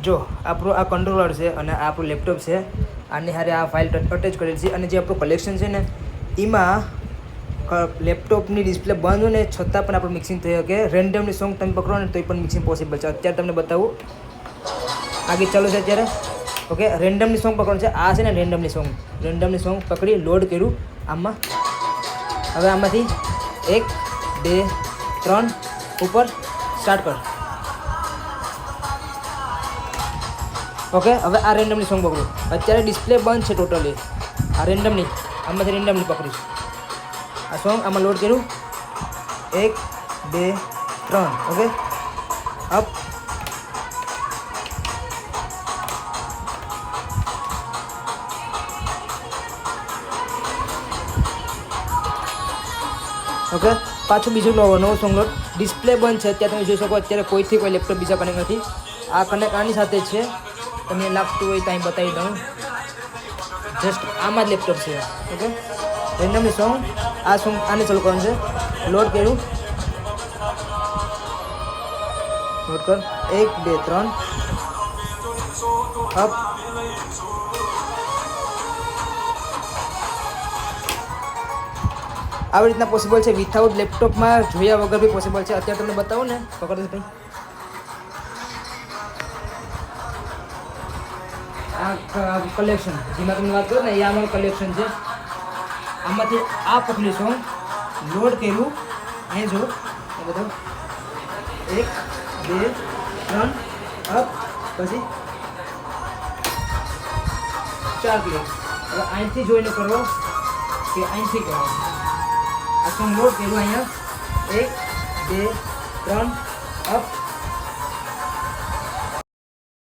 જો આપણું આ કંટ્રોલર છે અને આ આપણું લેપટોપ છે, આની હારે આ ફાઇલ અટેચ કરેલી છે. અને જે આપણું કલેક્શન છે ને એમાં લેપટોપની ડિસ્પ્લે બંધ હોય ને છતાં પણ આપણું મિક્સિંગ થઈ શકે. રેન્ડમલી સોંગ તમે પકડો ને તો પણ મિક્સિંગ પોસિબલ છે. અત્યારે તમને બતાવું, આગળ ચાલુ છે અત્યારે. ઓકે, રેન્ડમલી સોંગ પકડવાનું છે. આ છે ને રેન્ડમલી સોંગ પકડી લોડ કર્યું આમાં. હવે આમાંથી 1 2 3 ઉપર સ્ટાર્ટ કર. ઓકે, હવે આ રેન્ડમલી સોંગ પકડું. અત્યારે ડિસ્પ્લે બંધ છે ટોટલી. આ રેન્ડમલી આમાંથી રેન્ડમલી પકડીશ. આ સોંગ આમાં લોડ કર્યું 1 2 3. Okay, up. ઓકે, પાછું બીજું નવો સોંગ લોડ. ડિસ્પ્લે બંધ છે અત્યારે. તમે જોઈ શકો અત્યારે કોઈથી કોઈ લેપટોપ બીજા કનેક્ટ નથી. આ કનેક્ટ આની સાથે જ છે. તમને લાગતું હોય ત્યાં બતાવી દઉં. જસ્ટ આમાં જ લેપટોપ છે. Okay, randomly song. આ સોંગ આને ચાલુ કરવાનું છે. લોડ કર્યું, લોડ કર 1 2 3 અપ. આવી રીતના પોસિબલ છે. વિથઆઉટ લેપટોપમાં જોયા વગર બી પોસિબલ છે. અત્યારે તમને બતાવો ને, પકડો ભાઈ. આ કલેક્શન જેમાં તમને વાત કરો ને એ અમારું કલેક્શન છે. આમાંથી આ પકડી સોંગ લોડ કર્યું. અહીં જો બધું 1 2 3 અપ, પછી 4 ક્લિક. હવે અહીંથી જોઈને કરો કે અહીંથી કરો. આ સોંગ લોડ કર્યું અહીંયા 1 2 3 અપ.